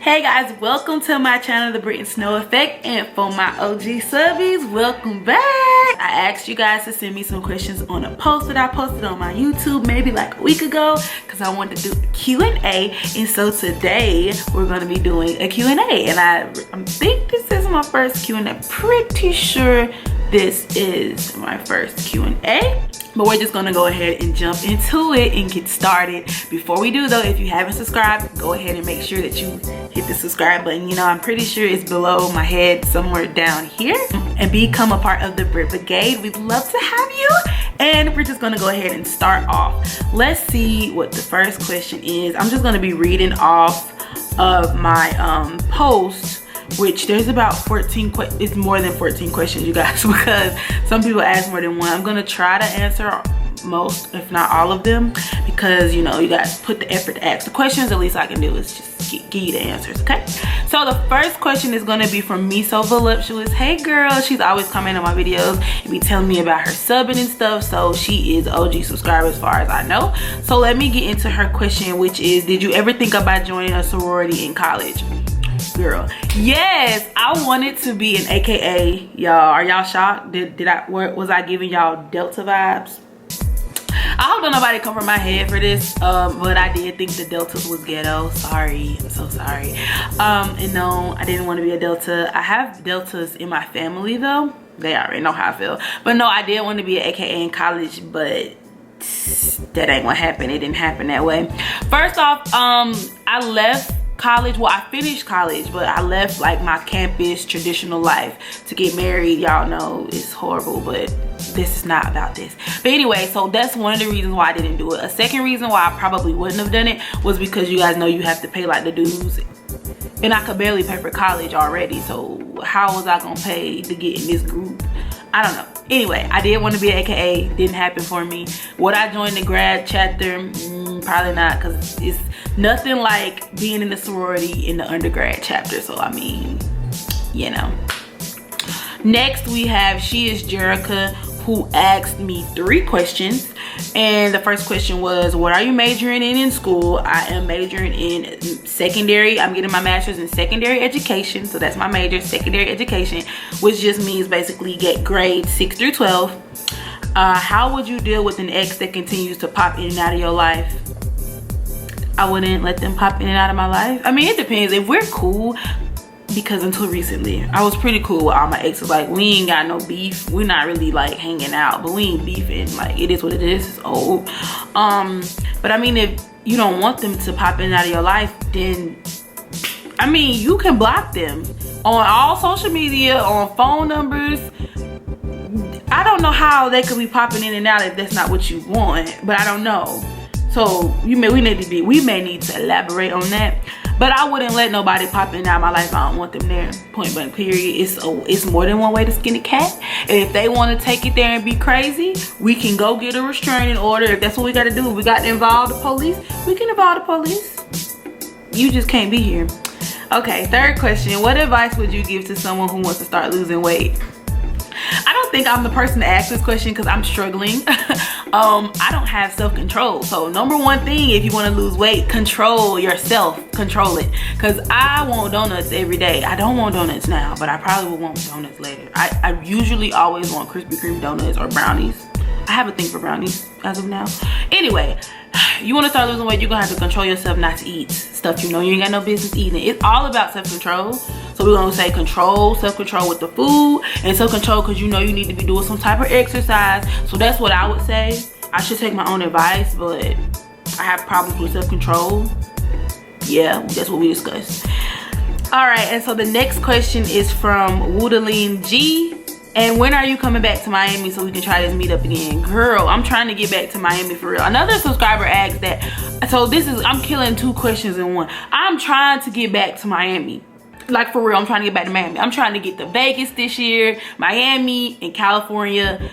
Hey guys, welcome to my channel, The Brit and Snow Effect, and for my OG subbies, welcome back. I asked you guys to send me some questions on a post that I posted on my YouTube maybe like a week ago because I wanted to do a Q&A, and so today we're going to be doing a Q&A, and I think this is my first Q&A. Pretty sure this is my first Q&A. But we're just gonna go ahead and jump into it and get started. Before we do though, if you haven't subscribed, go ahead and make sure that you hit the subscribe button. You know, I'm pretty sure it's below my head somewhere down here. And become a part of the Brit Brigade. We'd love to have you. And we're just gonna go ahead and start off. Let's see what the first question is. I'm just gonna be reading off of my post, which there's about 14, it's more than 14 questions, you guys, because some people ask more than one. I'm gonna try to answer most, if not all of them, because you know, you guys put the effort to ask the questions. The least I can do is just give you the answers, okay? So the first question is gonna be from Me So Voluptuous. Hey girl, she's always commenting on my videos and be telling me about her subbing and stuff, so she is OG subscriber as far as I know. So let me get into her question, which is, did you ever think about joining a sorority in college? Girl, yes, I wanted to be an AKA. Y'all, are y'all shocked? Was I giving y'all Delta vibes? I hope don't nobody come from my head for this, but I did think the Deltas was ghetto. Sorry, I'm so sorry. And no, I didn't want to be a Delta. I have Deltas in my family though. They already know how I feel. But no, I did want to be an AKA in college, but that ain't what happened. It didn't happen that way. First off, I left college. Well, I finished college, but I left like my campus traditional life to get married. Y'all know it's horrible, but this is not about this. But anyway, so that's one of the reasons why I didn't do it. A second reason why I probably wouldn't have done it was because you guys know you have to pay like the dues, and I could barely pay for college already, so how was I gonna pay to get in this group? I don't know. Anyway, I did want to be an AKA. Didn't happen for me. Would I join the grad chapter? Probably not, because it's nothing like being in the sorority in the undergrad chapter. So I mean, you know. Next we have She Is Jerica, who asked me 3 questions. And the first question was, what are you majoring in school? I am majoring in secondary. I'm getting my master's in secondary education. So that's my major, secondary education, which just means basically get grades 6 through 12. How would you deal with an ex that continues to pop in and out of your life? I wouldn't let them pop in and out of my life. I mean, it depends. If we're cool, because until recently I was pretty cool with all my exes. Like, we ain't got no beef, we're not really like hanging out, but we ain't beefing. Like, it is what it is. It's old. But I mean, if you don't want them to pop in and out of your life, then I mean, you can block them on all social media, on phone numbers. I don't know how they could be popping in and out if that's not what you want, but I don't know. So we may need to elaborate on that. But I wouldn't let nobody pop in and out of my life. I don't want them there. Point blank, period. It's more than one way to skin a cat. And if they want to take it there and be crazy, we can go get a restraining order. If that's what we got to do, if we got to involve the police, we can involve the police. You just can't be here. Okay, third question. What advice would you give to someone who wants to start losing weight? I don't think I'm the person to ask this question because I'm struggling. I don't have self-control. So number one thing, if you want to lose weight, control yourself. Control it. Because I want donuts every day. I don't want donuts now, but I probably will want donuts later. I usually always want Krispy Kreme donuts or brownies. I have a thing for brownies as of now. Anyway, you want to start losing weight, you're going to have to control yourself not to eat stuff you know you ain't got no business eating. It's all about self-control. So we're going to say control, self-control with the food, and self-control because you know you need to be doing some type of exercise. So that's what I would say. I should take my own advice, but I have problems with self-control. Yeah, that's what we discussed. All right, and so the next question is from Woodaline G. And when are you coming back to Miami so we can try this meetup again? Girl, I'm trying to get back to Miami for real. Another subscriber asked that. So I'm killing 2 questions in one. I'm trying to get back to Miami. Like, for real, I'm trying to get back to Miami. I'm trying to get to Vegas this year, Miami, and California.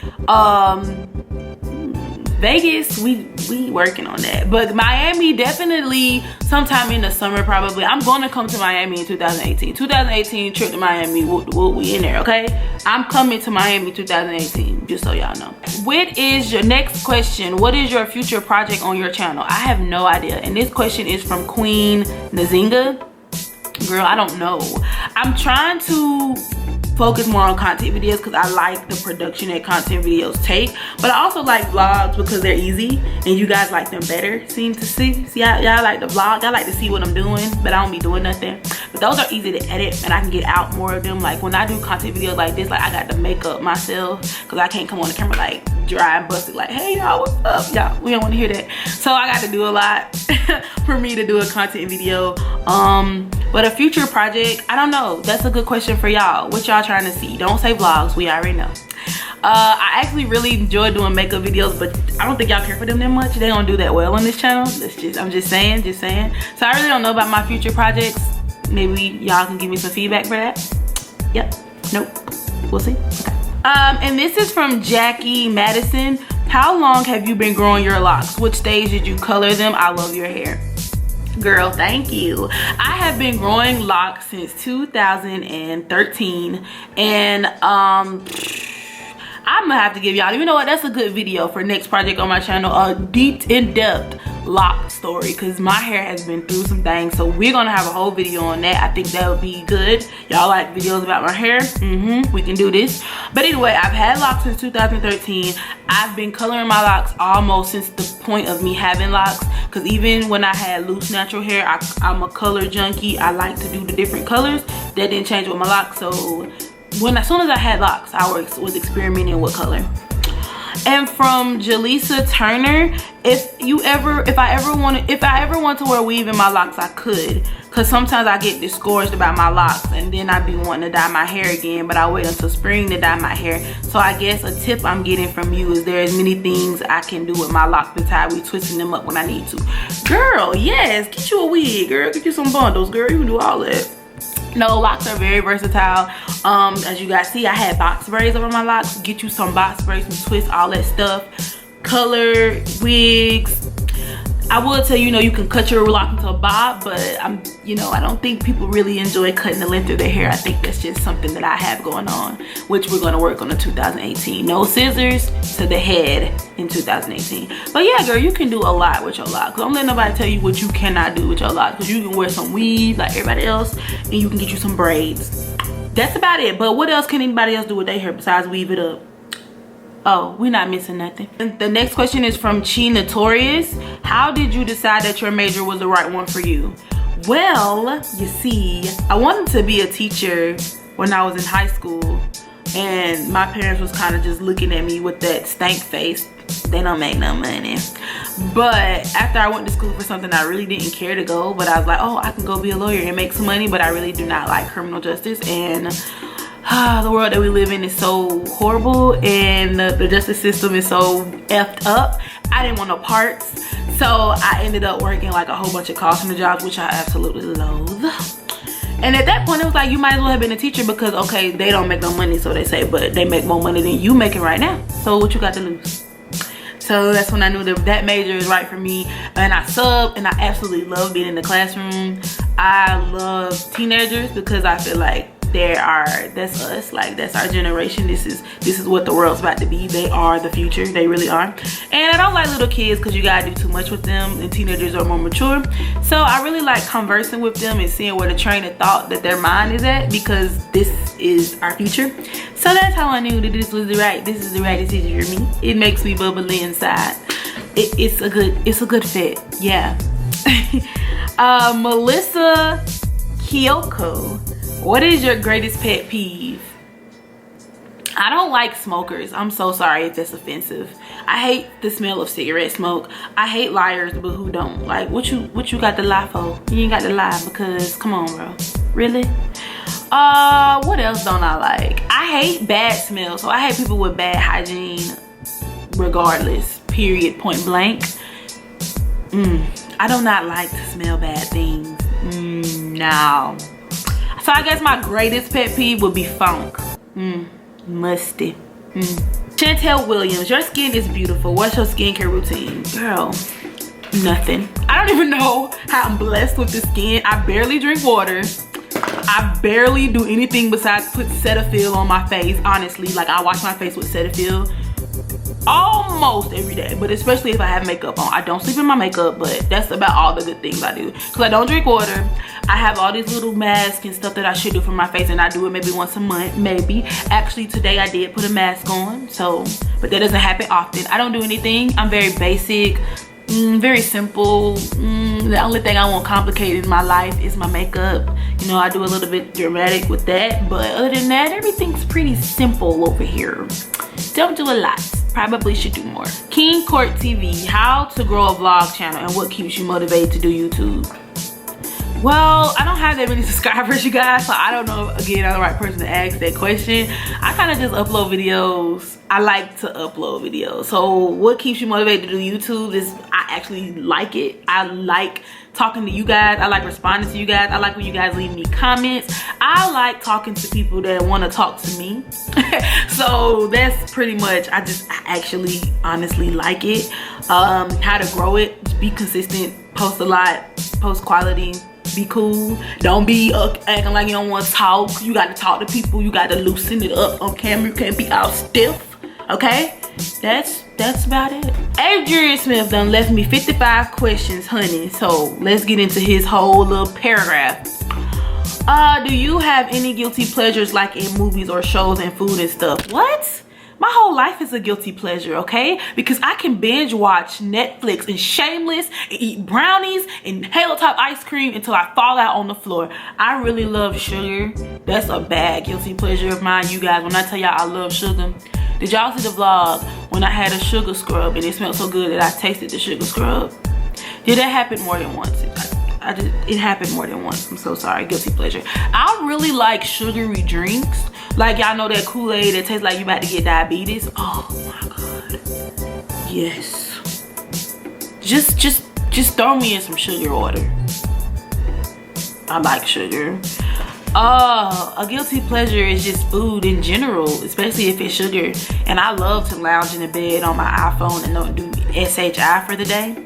Vegas, we working on that. But Miami, definitely sometime in the summer probably. I'm gonna come to Miami in 2018. 2018 trip to Miami, we in there, okay? I'm coming to Miami 2018, just so y'all know. What is your next question? What is your future project on your channel? I have no idea. And this question is from Queen Nazinga. Girl, I don't know. I'm trying to focus more on content videos because I like the production that content videos take, but I also like vlogs because they're easy and you guys like them better. Seem to see y'all like the vlog. I like to see what I'm doing, but I don't be doing nothing. But those are easy to edit and I can get out more of them. Like when I do content videos like this, like I got to make up myself because I can't come on the camera like dry and busted like, hey y'all, what's up? Y'all, we don't want to hear that. So I got to do a lot for me to do a content video. But a future project, I don't know. That's a good question for y'all. What y'all trying to see? Don't say vlogs, we already know. I actually really enjoy doing makeup videos, but I don't think y'all care for them that much. They don't do that well on this channel. I'm just saying. So I really don't know about my future projects. Maybe y'all can give me some feedback for that. Yep, nope, we'll see. Okay. And this is from Jackie Madison. How long have you been growing your locks? Which stage did you color them? I love your hair. Girl, thank you. I have been growing locks since 2013, and I'm gonna have to give y'all, you know what, that's a good video for next project on my channel, a deep in-depth lock story, because my hair has been through some things. So we're gonna have a whole video on that. I think that would be good. Y'all like videos about my hair? We can do this. But anyway, I've had locks since 2013. I've been coloring my locks almost since the point of me having locks, because even when I had loose natural hair, I'm a color junkie. I like to do the different colors. That didn't change with my locks. So as soon as I had locks, I was experimenting with color. And from Jaleesa Turner, if I ever want to wear weave in my locks, I could, because sometimes I get discouraged about my locks and then I be wanting to dye my hair again, but I wait until spring to dye my hair. So I guess a tip I'm getting from you is there's many things I can do with my locks besides twisting them up when I need to. Girl, yes, get you a wig, girl, get you some bundles, girl, you can do all that. No, locks are very versatile. As you guys see, I had box braids over my locks. Get you some box braids, some twists, all that stuff. Color, wigs. I will tell you, you can cut your lock into a bob, but I don't think people really enjoy cutting the length of their hair. I think that's just something that I have going on, which we're gonna work on in 2018. No scissors to the head in 2018. But yeah, girl, you can do a lot with your locks. Don't let nobody tell you what you cannot do with your locks, because you can wear some weave like everybody else, and you can get you some braids. That's about it. But what else can anybody else do with their hair besides weave it up? Oh, we're not missing nothing. And the next question is from Chi Notorious. How did you decide that your major was the right one for you? Well, you see, I wanted to be a teacher when I was in high school, and my parents was kind of just looking at me with that stank face. They don't make no money. But after I went to school for something I really didn't care to go, but I was like, oh, I can go be a lawyer and make some money, but I really do not like criminal justice. And the world that we live in is so horrible, and the justice system is so effed up. I didn't want no parts, so I ended up working like a whole bunch of call center jobs, which I absolutely loathe. And at that point, it was like, you might as well have been a teacher, because okay, they don't make no money, so they say, but they make more money than you making right now, so what you got to lose? So that's when I knew that major is right for me. And I sub, and I absolutely love being in the classroom. I love teenagers because I feel like that's us, like that's our generation. This is what the world's about to be. They are the future, they really are. And I don't like little kids because you gotta do too much with them, and teenagers are more mature. So I really like conversing with them and seeing where the train of thought that their mind is at, because this is our future. So that's how I knew that this is the right decision for me. It makes me bubbly inside. It's a good fit, yeah. Melissa Kyoko, what is your greatest pet peeve? I don't like smokers. I'm so sorry if that's offensive. I hate the smell of cigarette smoke. I hate liars, but who don't? Like, what you got to lie for? You ain't got to lie, because come on, bro. Really? What else don't I like? I hate bad smell. So I hate people with bad hygiene regardless. Period. Point blank. I do not like to smell bad things. No. So I guess my greatest pet peeve would be funk. Musty. Chantel Williams, your skin is beautiful. What's your skincare routine? Girl, nothing. I don't even know how I'm blessed with the skin. I barely drink water. I barely do anything besides put Cetaphil on my face. Honestly, like I wash my face with Cetaphil. almost every day, but especially if I have makeup on. I don't sleep in my makeup, but that's about all the good things I do, because I don't drink water. I have all these little masks and stuff that I should do for my face, and I do it maybe once a month, maybe. Actually today I did put a mask on, so, but that doesn't happen often. I don't do anything. I'm very basic, very simple. The only thing I want complicated in my life is my makeup. You know, I do a little bit dramatic with that, but other than that, everything's pretty simple over here. Don't do a lot. Probably should do more. King Court TV, how to grow a vlog channel and what keeps you motivated to do YouTube? Well, I don't have that many subscribers, you guys, so I don't know, again, I'm the right person to ask that question. I kind of just upload videos. I like to upload videos. So what keeps you motivated to do YouTube is I actually like it. I like talking to you guys. I like responding to you guys. I like when you guys leave me comments. I like talking to people that want to talk to me. So that's pretty much, I actually honestly like it. How to grow it, just be consistent, post a lot, post quality, be cool. Don't be acting like you don't want to talk. You got to talk to people. You got to loosen it up on camera. You can't be all stiff, okay? That's about it. Adrian Smith done left me 55 questions, honey. So let's get into his whole little paragraph. Do you have any guilty pleasures like in movies or shows and food and stuff? What? My whole life is a guilty pleasure, okay? Because I can binge watch Netflix and Shameless and eat brownies and Halo Top ice cream until I fall out on the floor. I really love sugar. That's a bad guilty pleasure of mine, you guys. When I tell y'all I love sugar. Did y'all see the vlog when I had a sugar scrub and it smelled so good that I tasted the sugar scrub? Yeah, that happened more than once. It happened more than once. I'm so sorry. Guilty pleasure. I really like sugary drinks. Like y'all know that Kool-Aid that tastes like you about to get diabetes. Oh my god. Yes. Just throw me in some sugar water. I like sugar. A guilty pleasure is just food in general, especially if it's sugar. And I love to lounge in the bed on my iPhone and don't do SHI for the day.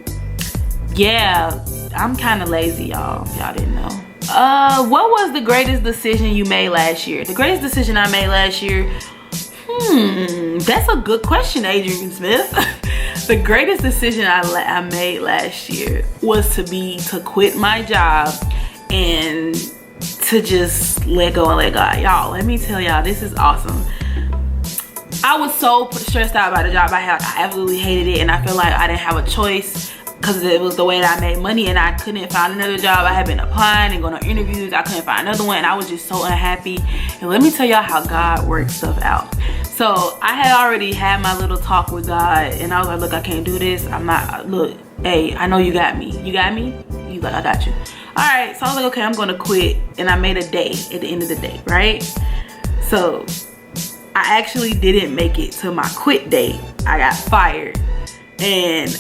Yeah, I'm kind of lazy, y'all. Y'all didn't know. What was the greatest decision you made last year? The greatest decision I made last year? That's a good question, Adrian Smith. The greatest decision I made last year was to quit my job and to just let go and let God. Y'all, let me tell y'all, this is awesome. I was so stressed out about the job I had. I absolutely hated it, and I feel like I didn't have a choice because it was the way that I made money, and I couldn't find another job. I had been applying and going on interviews. I couldn't find another one, and I was just so unhappy. And let me tell y'all how God works stuff out. So I had already had my little talk with God, and I was like, look, I can't do this. I'm not, look, hey, I know you got me. You got me? He's like, I got you. All right, so I was like, okay, I'm gonna quit. And I made a day at the end of the day, right? So I actually didn't make it to my quit date. I got fired. And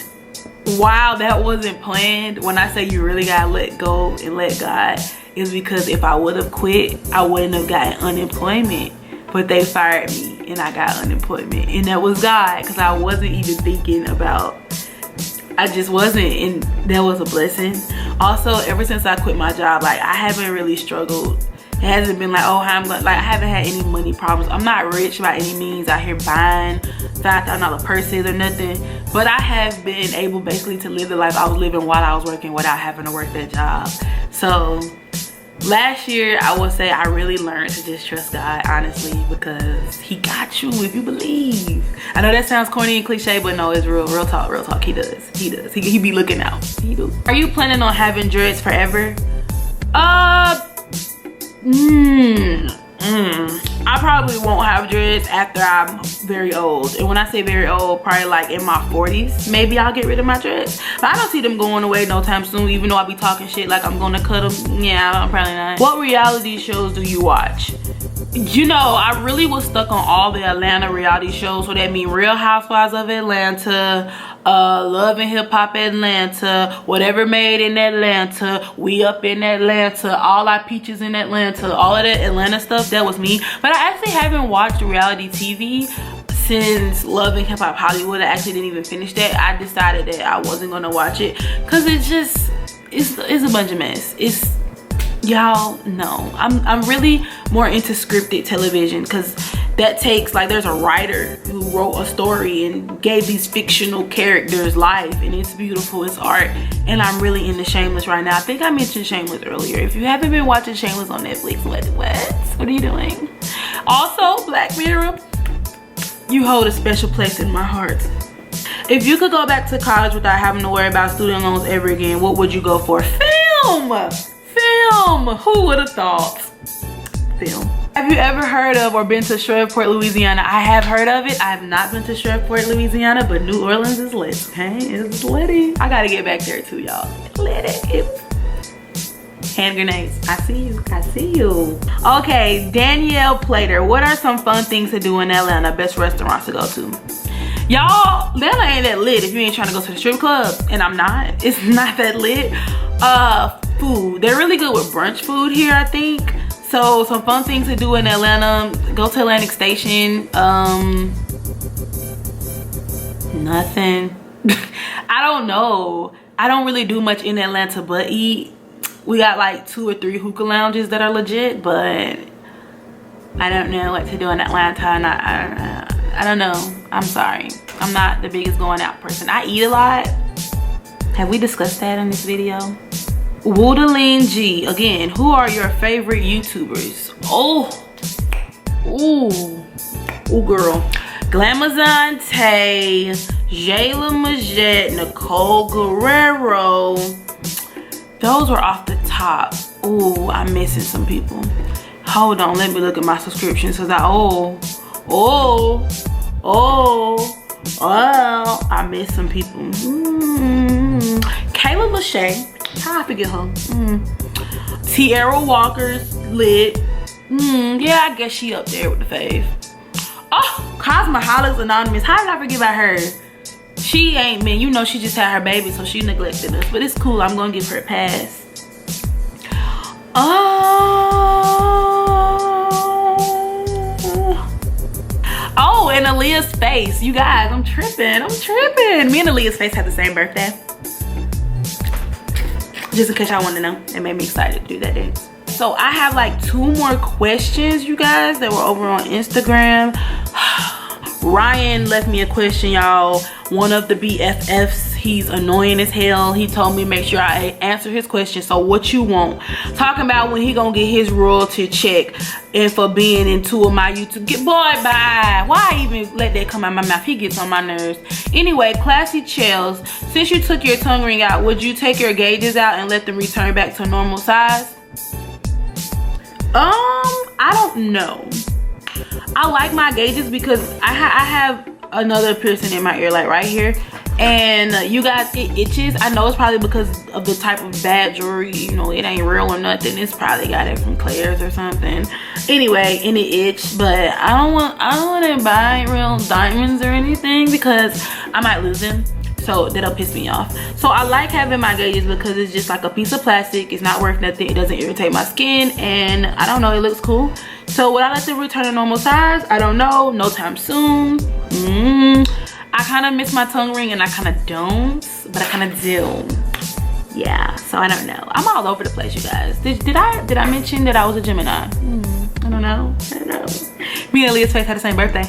while that wasn't planned, when I say you really gotta let go and let God, is because if I would have quit, I wouldn't have gotten unemployment. But they fired me and I got unemployment. And that was God, because I wasn't even thinking about, I just wasn't, and that was a blessing. Also, ever since I quit my job, like I haven't really struggled. It hasn't been like, oh, how I'm going, like I haven't had any money problems. I'm not rich by any means out here buying $5,000 purses or nothing, but I have been able basically to live the life I was living while I was working without having to work that job. So last year, I would say I really learned to just trust God, honestly, because he got you if you believe. I know that sounds corny and cliche, but no, it's real talk, real talk. He does. He be looking out. He do. Are you planning on having dreads forever? I probably won't have dreads after I'm very old. And when I say very old, probably like in my 40s, maybe I'll get rid of my dreads. But I don't see them going away no time soon, even though I be talking shit like I'm gonna cut them. Yeah, I'm probably not. What reality shows do you watch? You know, I really was stuck on all the Atlanta reality shows. So that means Real Housewives of Atlanta, Love and Hip Hop Atlanta, Whatever Made in Atlanta, We Up in Atlanta, All Our Peaches in Atlanta, all of that Atlanta stuff, that was me. But I actually haven't watched reality TV since Love and Hip Hop Hollywood. I actually didn't even finish that. I decided that I wasn't gonna watch it because it's a bunch of mess. Y'all know I'm really more into scripted television, because that takes, like, there's a writer who wrote a story and gave these fictional characters life, and it's beautiful, it's art. And I'm really into Shameless right now. I think I mentioned Shameless earlier. If you haven't been watching Shameless on Netflix, what are you doing? Also, Black Mirror, you hold a special place in my heart. If you could go back to college without having to worry about student loans ever again, what would you go for? Film! Film! Who would have thought? Film. Have you ever heard of or been to Shreveport, Louisiana? I have heard of it. I have not been to Shreveport, Louisiana, but New Orleans is lit, okay? It's litty. I gotta get back there too, y'all. Litty. Hand grenades. I see you. I see you. Okay, Danielle Plater. What are some fun things to do in Atlanta? Best restaurants to go to? Y'all, Atlanta ain't that lit if you ain't trying to go to the strip club. And I'm not. It's not that lit. Food. They're really good with brunch food here, I think. So some fun things to do in Atlanta. Go to Atlantic Station. Nothing. I don't know. I don't really do much in Atlanta but eat. We got like 2 or 3 hookah lounges that are legit, but I don't know what to do in Atlanta. And I don't know. I'm sorry. I'm not the biggest going out person. I eat a lot. Have we discussed that in this video? Woodaline G, again, who are your favorite YouTubers? Oh, ooh, girl. Glamazon Tay, Jayla Majette, Nicole Guerrero. Those were off the top. Ooh, I'm missing some people. Hold on, let me look at my subscriptions because I missed some people. Kayla Lachey. How I forget her? Tierra Walker's lit. Yeah, I guess she up there with the fave. Oh, Cosmaholics Anonymous. How did I forget about her? She ain't been, you know, she just had her baby, so she neglected us. But it's cool. I'm gonna give her a pass. Oh, and Aaliyah's Face. You guys, I'm tripping. Me and Aaliyah's Face had the same birthday. Just in case y'all want to know, it made me excited to do that dance. So I have like 2 more questions, you guys, that were over on Instagram. Ryan left me a question, y'all. One of the BFFs, he's annoying as hell. He told me make sure I answer his question. So what you want? Talking about when he gonna get his royalty check and for being in 2 of my YouTube. Boy, bye. Why I even let that come out my mouth? He gets on my nerves. Anyway, Classy Chels, since you took your tongue ring out, would you take your gauges out and let them return back to normal size? I don't know. I like my gauges because I have another piercing in my ear, like right here, and you guys, it itches. I know it's probably because of the type of bad jewelry, you know, it ain't real or nothing. It's probably got it from Claire's or something. Anyway, and it itched, but I don't want to buy real diamonds or anything because I might lose them. So that'll piss me off. So I like having my gauges because it's just like a piece of plastic. It's not worth nothing. It doesn't irritate my skin, and I don't know, it looks cool. So would I let them return to normal size? I don't know. No time soon. I kind of miss my tongue ring and I kind of don't, but I kind of do. Yeah, so I don't know. I'm all over the place, you guys. Did I mention that I was a Gemini? I don't know. Me and Leah's Face had the same birthday.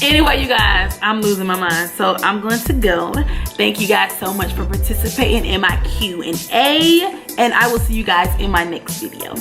Anyway, you guys, I'm losing my mind, so I'm going to go. Thank you guys so much for participating in my Q&A, and I will see you guys in my next video.